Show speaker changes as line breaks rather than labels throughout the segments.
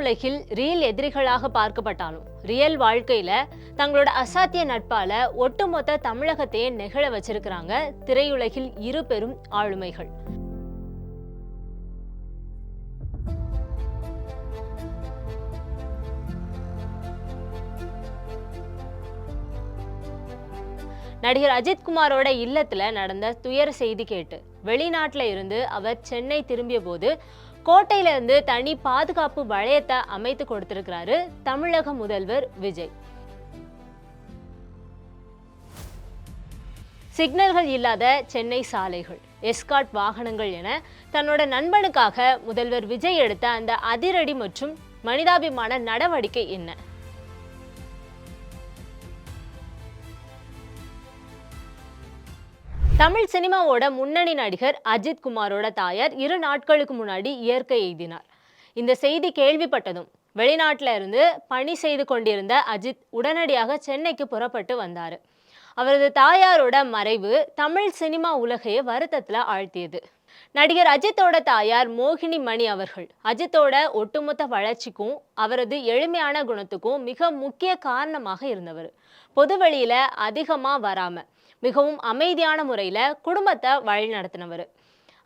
திரையுலகில் ரியல் எதிரிகளாக பார்க்கப்பட்டாலும் ரியல் வாழ்க்கையில தங்களோட அசாத்திய நட்பால ஒட்டுமொத்த தமிழகத்தையே நெகிழ வச்சிருக்கிறாங்க திரையுலகில் இரு பெரும் ஆளுமைகள். நடிகர் அஜித்குமாரோட இல்லத்துல நடந்த துயர செய்தி கேட்டு வெளிநாட்டுல இருந்து அவர் சென்னை திரும்பிய போது கோட்டையில இருந்து தனி பாதுகாப்பு வளையத்தை அமைத்து கொடுத்திருக்கிறாரு தமிழக முதல்வர் விஜய். சிக்னல்கள் இல்லாத சென்னை சாலைகள், எஸ்கார்ட் வாகனங்கள் என தன்னோட நண்பனுக்காக முதல்வர் விஜய் எடுத்த அந்த அதிரடி மற்றும் மனிதாபிமான நடவடிக்கை என்ன? தமிழ் சினிமாவோட முன்னணி நடிகர் அஜித்குமாரோட தாயார் 2 நாட்களுக்கு முன்னாடி இயற்கை எய்தினார். இந்த செய்தி கேள்விப்பட்டதும் வெளிநாட்டில இருந்து பணி செய்து கொண்டிருந்த அஜித் உடனடியாக சென்னைக்கு புறப்பட்டு வந்தாரு. அவரது தாயாரோட மறைவு தமிழ் சினிமா உலகையே வருத்தத்துல ஆழ்த்தியது. நடிகர் அஜித்தோட தாயார் மோகினி மணி அவர்கள் அஜித்தோட ஒட்டுமொத்த வளர்ச்சிக்கும் அவரது எளிமையான குணத்துக்கும் மிக முக்கிய காரணமாக இருந்தவர். பொதுவெளியில அதிகமா வராம மிகவும் அமைதியான முறையில குடும்பத்தை வழி நடத்தினவர்.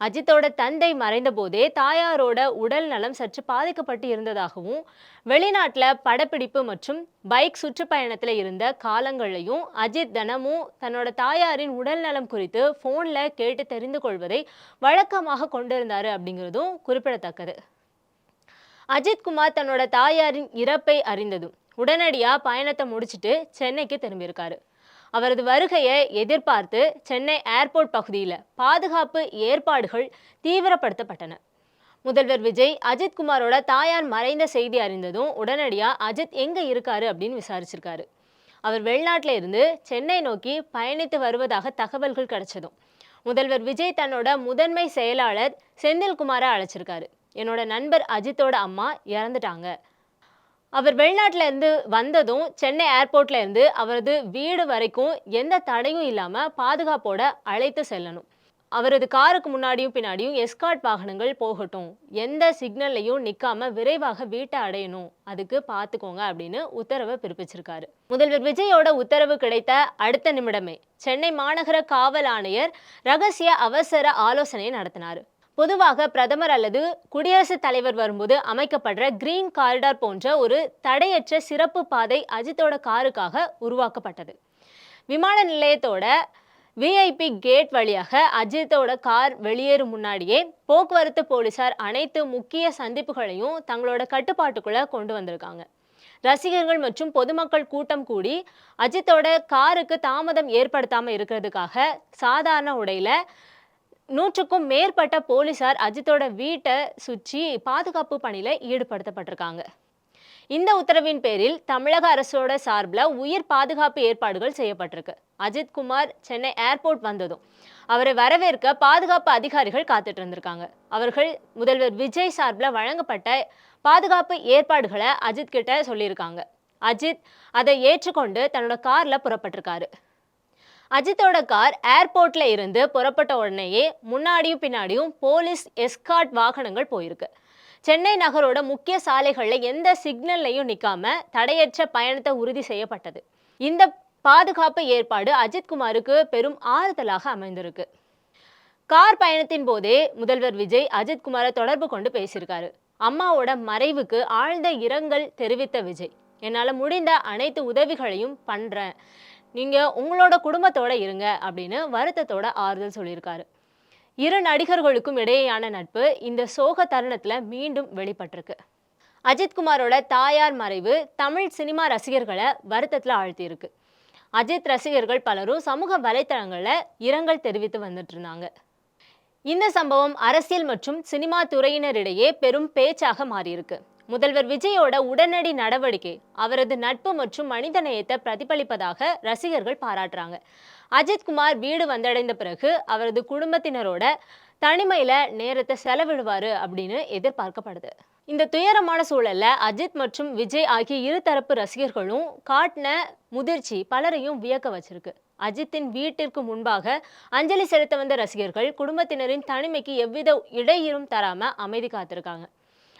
அஜித்தோட தந்தை மறைந்த போதே தாயாரோட உடல் நலம் சற்று பாதிக்கப்பட்டு இருந்ததாகவும் வெளிநாட்டுல படப்பிடிப்பு மற்றும் பைக் சுற்றுப்பயணத்துல இருந்த காலங்களையும் அஜித் தினமும் தன்னோட தாயாரின் உடல் நலம் குறித்து போன்ல கேட்டு தெரிந்து கொள்வதை வழக்கமாக கொண்டிருந்தாரு அப்படிங்கிறதும் குறிப்பிடத்தக்கது. அஜித்குமார் தன்னோட தாயாரின் இறப்பை அறிந்ததும் உடனடியா பயணத்தை முடிச்சுட்டு சென்னைக்கு திரும்பியிருக்காரு. அவரது வருகையை எதிர்பார்த்து சென்னை ஏர்போர்ட் பகுதியில் பாதுகாப்பு ஏற்பாடுகள் தீவிரப்படுத்தப்பட்டன. முதல்வர் விஜய் அஜித்குமாரோட தாயார் மறைந்த செய்தி அறிந்ததும் உடனடியா அஜித் எங்க இருக்காரு அப்படின்னு விசாரிச்சிருக்காரு. அவர் வெளிநாட்டில இருந்து சென்னை நோக்கி பயணித்து வருவதாக தகவல்கள் கிடைச்சதும் முதல்வர் விஜய் தன்னோட முதன்மை செயலாளர் செந்தில்குமாரை அழைச்சிருக்காரு. என்னோட நண்பர் அஜித்தோட அம்மா இறந்துட்டாங்க. அவர் வெளிநாட்டில இருந்து வந்ததும் சென்னை ஏர்போர்ட்ல இருந்து அவரது வீடு வரைக்கும் எந்த தடையும் இல்லாம பாதுகாப்போட அழைத்து செல்லணும். அவரது காருக்கு முன்னாடியும் பின்னாடியும் எஸ்கார்ட் வாகனங்கள் போகட்டும், எந்த சிக்னல்லையும் நிக்காம விரைவாக வீட்டை அடையணும், அதுக்கு பார்த்துக்கோங்க அப்படின்னு உத்தரவை பிறப்பிச்சிருக்காரு. முதல்வர் விஜயோட உத்தரவு கிடைத்த அடுத்த நிமிடமே சென்னை மாநகர காவல் ஆணையர் ரகசிய அவசர ஆலோசனை நடத்தினார். பொதுவாக பிரதமர் அல்லது குடியரசுத் தலைவர் வரும்போது அமைக்கப்படுற கிரீன் காரிடார் போன்ற ஒரு தடையற்ற சிறப்பு பாதை அஜித்தோட காருக்காக உருவாக்கப்பட்டது. விமான நிலையத்தோட விஐபி கேட் வழியாக அஜித்தோட கார் வெளியேறும் முன்னாடியே போக்குவரத்து போலீசார் அனைத்து முக்கிய சந்திப்புகளையும் தங்களோட கட்டுப்பாட்டுக்குள்ள கொண்டு வந்திருக்காங்க. ரசிகர்கள் மற்றும் பொதுமக்கள் கூட்டம் கூடி அஜித்தோட காருக்கு தாமதம் ஏற்படுத்தாம இருக்கிறதுக்காக சாதாரண உடையில 100க்கும் மேற்பட்ட போலீசார் அஜித்தோட வீட்டை சுற்றி பாதுகாப்பு பணியில ஈடுபடுத்தப்பட்டிருக்காங்க. இந்த உத்தரவின் பேரில் தமிழக அரசோட சார்பில் உயிர் பாதுகாப்பு ஏற்பாடுகள் செய்யப்பட்டிருக்கு. அஜித்குமார் சென்னை ஏர்போர்ட் வந்ததும் அவரை வரவேற்க பாதுகாப்பு அதிகாரிகள் காத்துட்டு இருந்திருக்காங்க. அவர்கள் முதல்வர் விஜய் சார்பில் வழங்கப்பட்ட பாதுகாப்பு ஏற்பாடுகளை அஜித் கிட்ட சொல்லியிருக்காங்க. அஜித் அதை ஏற்றுக்கொண்டு தன்னோட கார்ல புறப்பட்டிருக்காரு. அஜித்தோட கார் ஏர்போர்ட்ல இருந்து புறப்பட்ட உடனேயே முன்னாடியும் பின்னாடியும் போலீஸ் எஸ்கார்ட் வாகனங்கள் போயிருக்கு. சென்னை நகரோட முக்கிய சாலைகள்ல எந்த சிக்னல்லையும் நிக்காம தடையற்ற பயணத்தை உறுதி செய்யப்பட்டது. இந்த பாதுகாப்பு ஏற்பாடு அஜித்குமாருக்கு பெரும் ஆறுதலாக அமைந்திருக்கு. கார் பயணத்தின் போதே முதல்வர் விஜய் அஜித்குமாரை தொடர்பு கொண்டு பேசியிருக்காரு. அம்மாவோட மறைவுக்கு ஆழ்ந்த இரங்கல் தெரிவித்த விஜய், என்னால முடிந்த அனைத்து உதவிகளையும் பண்றேன், நீங்க உங்களோட குடும்பத்தோட இருங்க அப்படின்னு வருத்தத்தோட ஆறுதல் சொல்லியிருக்காரு. இரு நடிகர்களுக்கும் இடையேயான நட்பு இந்த சோக தருணத்துல மீண்டும் வெளிப்பட்டிருக்கு. அஜித்குமாரோட தாயார் மறைவு தமிழ் சினிமா ரசிகர்களை வருத்தத்துல ஆழ்த்தியிருக்கு. அஜித் ரசிகர்கள் பலரும் சமூக வலைத்தளங்கள்ல இரங்கல் தெரிவித்து வந்துட்டு இருந்தாங்க. இந்த சம்பவம் அரசியல் மற்றும் சினிமா துறையினரிடையே பெரும் பேச்சாக மாறியிருக்கு. முதல்வர் விஜயோட உடனடி நடவடிக்கை அவரது நட்பு மற்றும் மனிதநேயத்தை பிரதிபலிப்பதாக ரசிகர்கள் பாராட்டுறாங்க. அஜித்குமார் வீடு வந்தடைந்த பிறகு அவரது குடும்பத்தினரோட தனிமையில நேரத்தை செலவிடுவாரு அப்படின்னு எதிர்பார்க்கப்படுது. இந்த துயரமான சூழல்ல அஜித் மற்றும் விஜய் ஆகிய இருதரப்பு ரசிகர்களும் காட்டின முதிர்ச்சி பலரையும் வியக்க வச்சிருக்கு. அஜித்தின் வீட்டிற்கு முன்பாக அஞ்சலி செலுத்த வந்த ரசிகர்கள் குடும்பத்தினரின் தனிமைக்கு எவ்வித இடையூறும் தராம அமைதி காத்திருக்காங்க.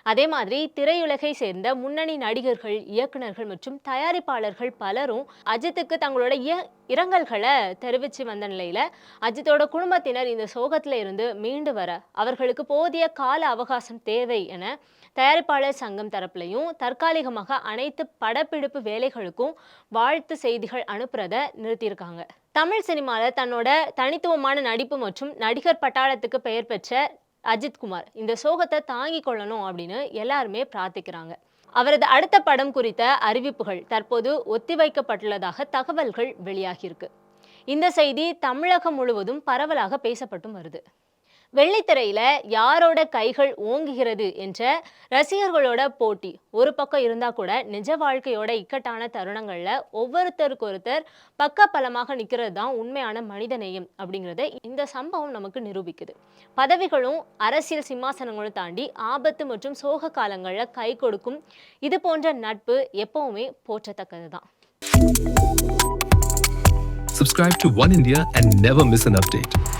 அதே மாதிரி திரையுலகை சேர்ந்த முன்னணி நடிகர்கள், இயக்குனர்கள் மற்றும் தயாரிப்பாளர்கள் பலரும் அஜித்துக்கு தங்களோட இரங்கல்களை தெரிவித்து வந்த நிலையில அஜித்தோட குடும்பத்தினர் இந்த சோகத்துல இருந்து மீண்டு வர அவர்களுக்கு போதிய கால அவகாசம் தேவை என தயாரிப்பாளர் சங்கம் தரப்புலையும் தற்காலிகமாக அனைத்து படப்பிடிப்பு வேலைகளுக்கும் வாழ்த்து செய்திகள் அனுப்புறத நிறுத்தியிருக்காங்க. தமிழ் சினிமாவில் தன்னோட தனித்துவமான நடிப்பு மற்றும் நடிகர் பட்டாளத்துக்கு பெயர் பெற்ற அஜித்குமார் இந்த சோகத்தை தாங்கிக் கொள்ளணும் அப்படின்னு எல்லாருமே பிரார்த்திக்கிறாங்க. அவரது அடுத்த படம் குறித்த அறிவிப்புகள் தற்போது ஒத்திவைக்கப்பட்டுள்ளதாக தகவல்கள் வெளியாகியிருக்கு. இந்த செய்தி தமிழகம் முழுவதும் பரவலாக பேசப்பட்டும் வருது. வெள்ளித்திரையில யாரோட கைகள் ஓங்குகிறது என்ற ரசிகர்களோட போட்டி ஒரு பக்கம் இருந்தா கூட நிஜ வாழ்க்கையோட இக்கட்டான தருணங்கள்ல ஒருத்தர் பக்க பலமாக நிக்கிறது தான் உண்மையான மனிதநேயம் அப்படிங்கறத இந்த சம்பவம் நமக்கு நிரூபிக்குது. பதவிகளும் அரசியல் சிம்மாசனங்களும் தாண்டி ஆபத்து மற்றும் சோக காலங்கள்ல கை கொடுக்கும் இது போன்ற நட்பு எப்பவுமே போற்றத்தக்கதுதான்.
Subscribe to One India and never miss an update.